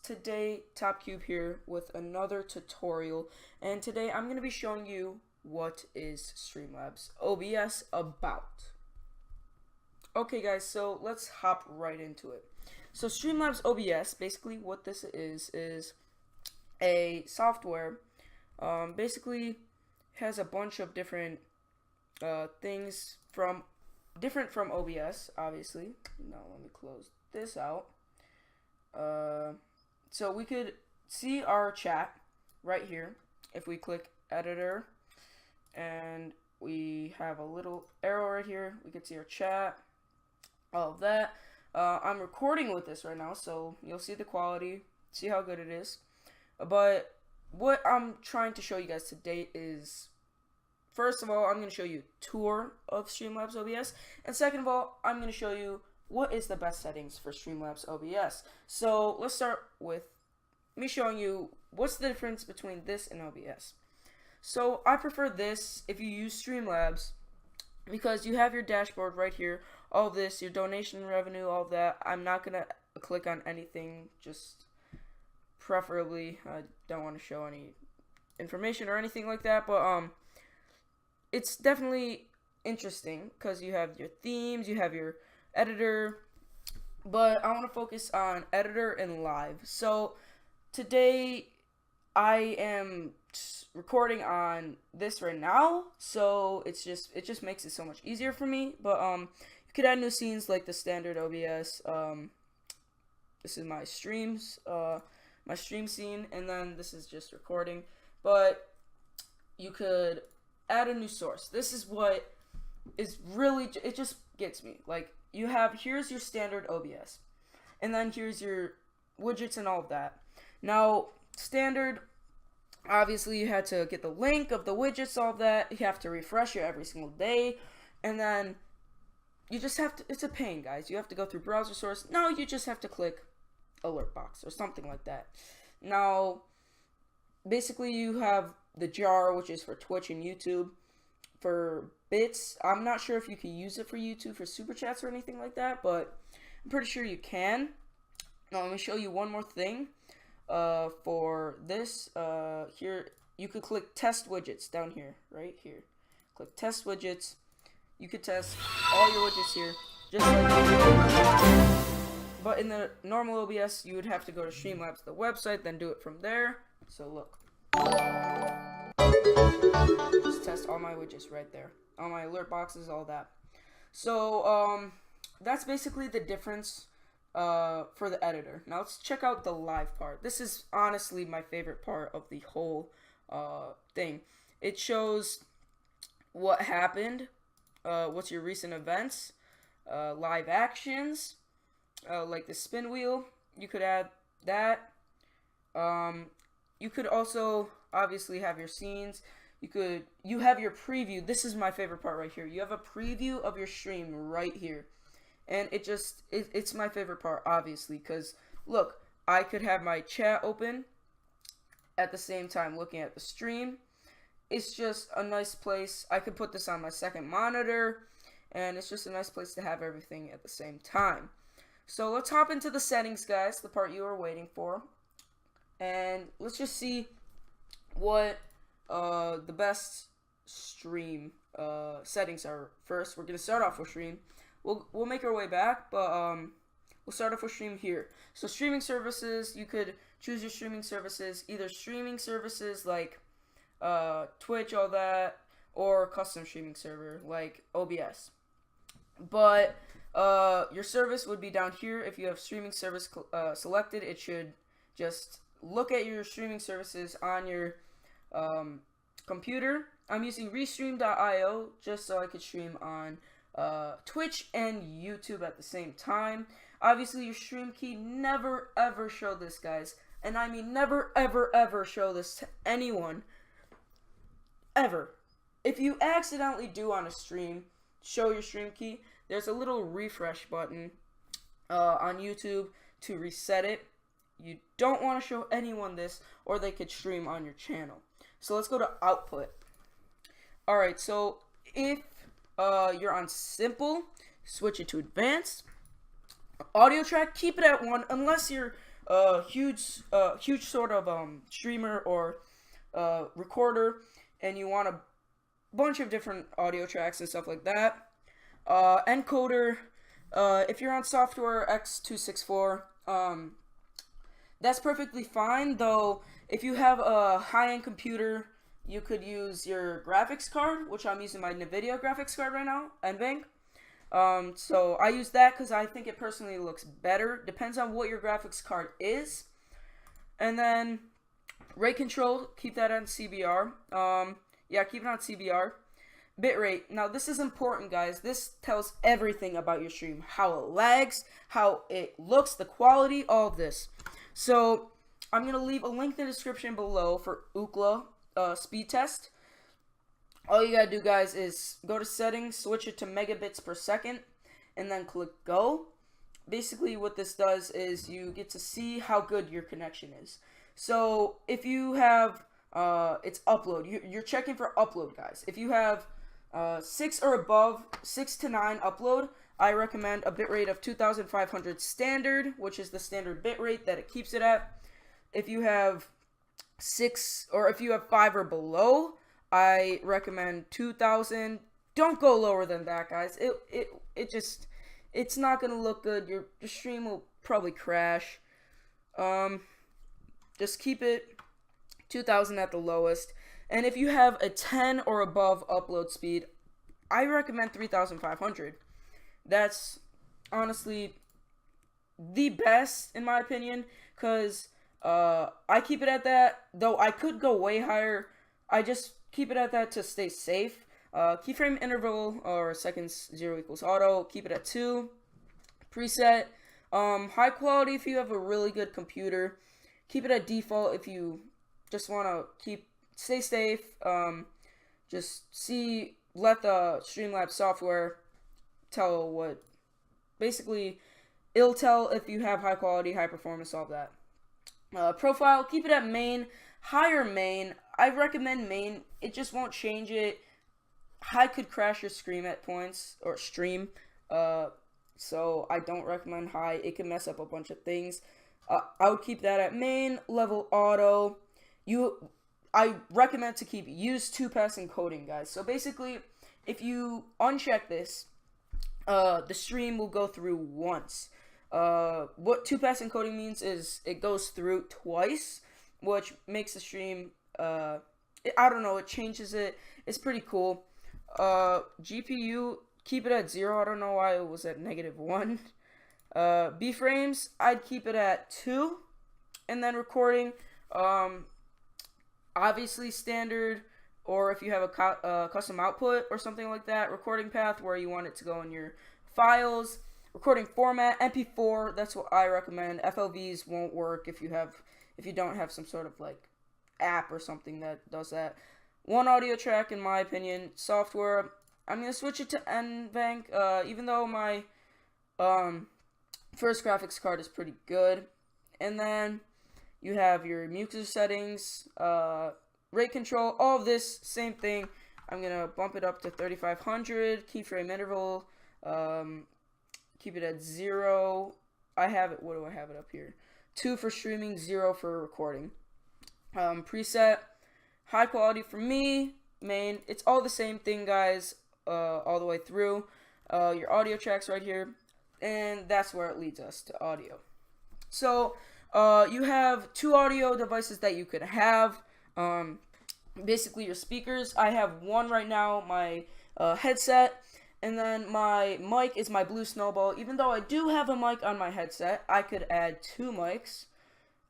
Today, Top Cube here with another tutorial, and today I'm going to be showing you what is Streamlabs OBS about. Okay guys, so let's hop right into it. So Streamlabs OBS, basically what this is a software, basically has a bunch of different things different from OBS, obviously. Now let me close this out. So we could see our chat right here if we click editor, and we have a little arrow right here. We could see our chat, all of that. I'm recording with this right now, so you'll see the quality, see how good it is. But what I'm trying to show you guys today is, first of all, I'm going to show you a tour of Streamlabs OBS, and second of all, I'm going to show you what is the best settings for Streamlabs OBS. So let's start with me showing you what's the difference between this and OBS. So I prefer this if you use Streamlabs because you have your dashboard right here, all of this, your donation revenue, all of that. I'm not going to click on anything, just preferably I don't want to show any information or anything like that, but it's definitely interesting because you have your themes, you have your editor, but I want to focus on editor and live. So today I am recording on this right now, so it just makes it so much easier for me. But you could add new scenes like the standard OBS. This is my streams, my stream scene, and then this is just recording. But you could add a new source. This is what is really, it just gets me. Like, you have, here's your standard OBS, and then here's your widgets and all of that. Now, standard, obviously you had to get the link of the widgets, all of that. You have to refresh it every single day, and then you just have to, it's a pain, guys. You have to go through browser source. No, you just have to click alert box or something like that. Now, basically you have the jar, which is for Twitch and YouTube. For bits, I'm not sure if you can use it for YouTube for super chats or anything like that, but I'm pretty sure you can. Now let me show you one more thing. For this, here you could click test widgets down here, right here. Click test widgets. You could test all your widgets here, just like this. But in the normal OBS, you would have to go to Streamlabs, the website, then do it from there. So look. Just test all my widgets right there, all my alert boxes, all that. So that's basically the difference for the editor. Now let's check out the live part. This is honestly my favorite part of the whole thing. It shows what happened, what's your recent events, live actions, like the spin wheel. You could add that. You could also obviously have your scenes. You have your preview. This is my favorite part right here. You have a preview of your stream right here. And it's my favorite part, obviously, because look, I could have my chat open at the same time looking at the stream. It's just a nice place. I could put this on my second monitor, and it's just a nice place to have everything at the same time. So let's hop into the settings, guys, the part you were waiting for. And let's just see what the best stream settings are. First, we're gonna start off with stream. We'll make our way back, but we'll start off with stream here. So streaming services, you could choose your streaming services, either streaming services like Twitch, all that, or custom streaming server like OBS. But your service would be down here. If you have streaming service selected, it should just look at your streaming services on your computer. I'm using restream.io just so I could stream on Twitch and YouTube at the same time. Obviously, your stream key, never ever show this, guys. And I mean never ever ever show this to anyone. Ever. If you accidentally do on a stream, show your stream key, there's a little refresh button on YouTube to reset it. You don't want to show anyone this, or they could stream on your channel. So let's go to output. Alright, so if you're on simple, switch it to advanced. Audio track, keep it at 1 unless you're huge sort of streamer or recorder, and you want a bunch of different audio tracks and stuff like that. Encoder, if you're on software X264, that's perfectly fine, though if you have a high-end computer, you could use your graphics card, which I'm using my NVIDIA graphics card right now, NVENC. So I use that because I think it personally looks better. Depends on what your graphics card is. And then rate control, keep that on CBR. Yeah, keep it on CBR. Bitrate. Now this is important, guys. This tells everything about your stream. How it lags, how it looks, the quality, all of this. So I'm going to leave a link in the description below for Ookla speed test. All you got to do, guys, is go to settings, switch it to megabits per second, and then click go. Basically what this does is you get to see how good your connection is. So if you have, it's upload. You're checking for upload, guys. If you have 6 or above, 6 to 9 upload, I recommend a bitrate of 2500 standard, which is the standard bitrate that it keeps it at. If you have 6 or if you have 5 or below, I recommend 2000. Don't go lower than that, guys. It's not gonna look good. Your stream will probably crash. Just keep it 2000 at the lowest. And if you have a 10 or above upload speed, I recommend 3500. That's honestly the best in my opinion, because I keep it at that, though I could go way higher. I just keep it at that to stay safe. Keyframe interval or seconds 0 equals auto, keep it at 2. Preset, high quality if you have a really good computer. Keep it at default if you just want to stay safe. Just let the Streamlabs software tell what, basically it'll tell if you have high quality, high performance, all of that. Profile, keep it at main, higher main. I recommend main. It just won't change it. High could crash your stream at points, or stream. So I don't recommend high. It can mess up a bunch of things. I would keep that at main. Level auto. I recommend to keep use 2-pass encoding, guys. So basically, if you uncheck this, the stream will go through once. What 2-pass encoding means is it goes through twice, which makes the stream, I don't know, it changes it. It's pretty cool. GPU, keep it at 0. I don't know why it was at -1. B-frames, I'd keep it at 2. And then recording, obviously standard, or if you have a custom output or something like that, recording path where you want it to go in your files. Recording format, MP4, that's what I recommend. FLVs won't work if you don't have some sort of like app or something that does that. One audio track, in my opinion. Software, I'm gonna switch it to NVENC, even though my first graphics card is pretty good. And then you have your mixer settings, rate control, all of this, same thing. I'm gonna bump it up to 3500, keyframe interval, keep it at 0. I have it, what do I have it up here? 2 for streaming, 0 for recording. Preset, high quality for me, main. It's all the same thing, guys, all the way through. Your audio tracks right here, and that's where it leads us to audio. So you have 2 audio devices that you could have. Basically your speakers. I have one right now, my headset, and then my mic is my Blue Snowball. Even though I do have a mic on my headset, I could add 2 mics.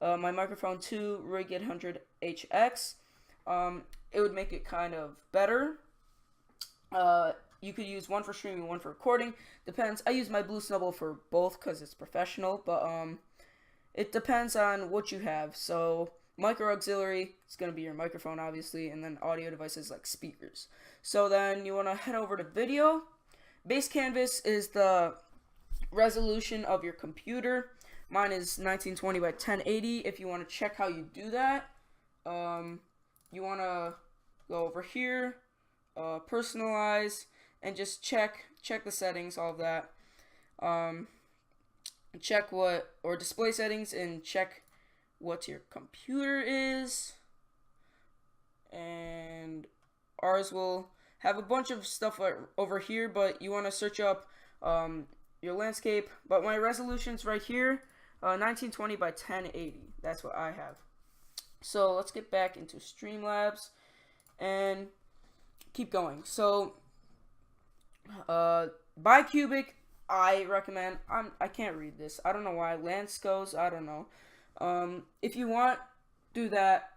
My microphone 2 Rig 800HX. It would make it kind of better. You could use one for streaming, one for recording. Depends. I use my Blue Snowball for both because it's professional, but it depends on what you have. So micro auxiliary is going to be your microphone, obviously, and then audio devices like speakers. So then you want to head over to video. Base canvas is the resolution of your computer. Mine is 1920 by 1080. If you want to check how you do that, you want to go over here, personalize, and just check the settings, all of that. check what, or display settings, and check what your computer is. And ours will have a bunch of stuff over here, but you want to search up your landscape. But my resolution's right here, 1920 by 1080. That's what I have. So let's get back into Streamlabs and keep going. So bicubic, I recommend. I can't read this. I don't know why. Lanscos, I don't know. If you want, do that.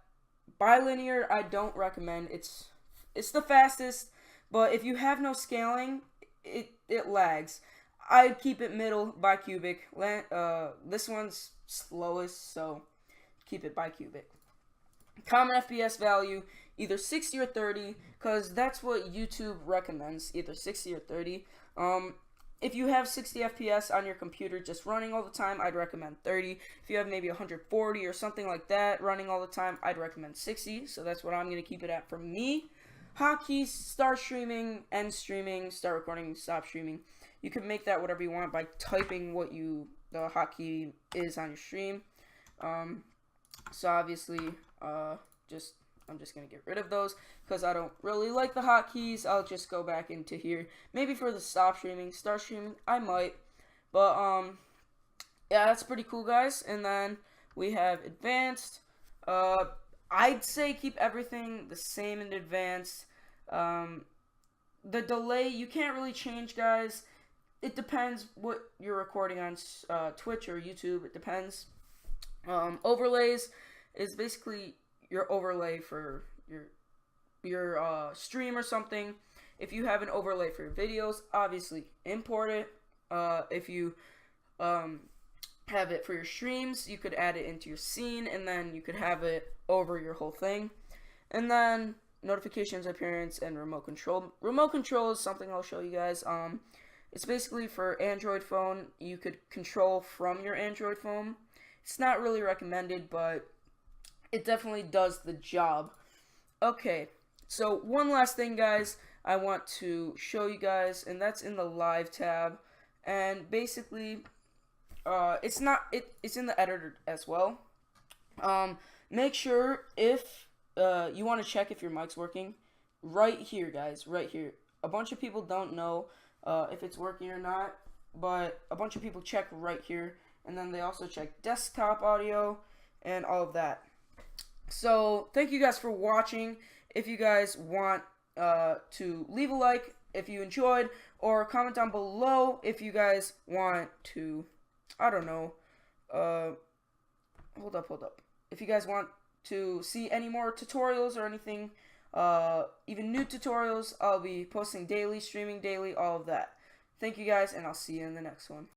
Bilinear, I don't recommend. It's the fastest, but if you have no scaling, it lags. I'd keep it middle, bicubic. This one's slowest, so keep it bicubic. Common FPS value, either 60 or 30, because that's what YouTube recommends, either 60 or 30. If you have 60 FPS on your computer just running all the time, I'd recommend 30. If you have maybe 140 or something like that running all the time, I'd recommend 60. So that's what I'm going to keep it at for me. Hotkeys, start streaming, end streaming, start recording, stop streaming. You can make that whatever you want by typing what the hotkey is on your stream. So obviously, I'm just going to get rid of those because I don't really like the hotkeys. I'll just go back into here. Maybe for the stop streaming, start streaming, I might. But, yeah, that's pretty cool, guys. And then we have advanced. I'd say keep everything the same in advanced. The delay, you can't really change, guys. It depends what you're recording on Twitch or YouTube. It depends. Overlays is basically your overlay for your stream or something. If you have an overlay for your videos, obviously import it. If you have it for your streams, you could add it into your scene, and then you could have it over your whole thing. And then notifications, appearance, and remote control. Remote control is something I'll show you guys. It's basically for Android phone. You could control from your Android phone. It's not really recommended, but it definitely does the job. Okay, so one last thing, guys, I want to show you guys, and that's in the live tab. And basically, it's in the editor as well. Make sure if you want to check if your mic's working, right here, guys, right here. A bunch of people don't know if it's working or not, but a bunch of people check right here, and then they also check desktop audio and all of that. So thank you guys for watching. If you guys want to leave a like if you enjoyed, or comment down below if you guys want to, I don't know, hold up. If you guys want to see any more tutorials or anything, even new tutorials, I'll be posting daily, streaming daily, all of that. Thank you guys, and I'll see you in the next one.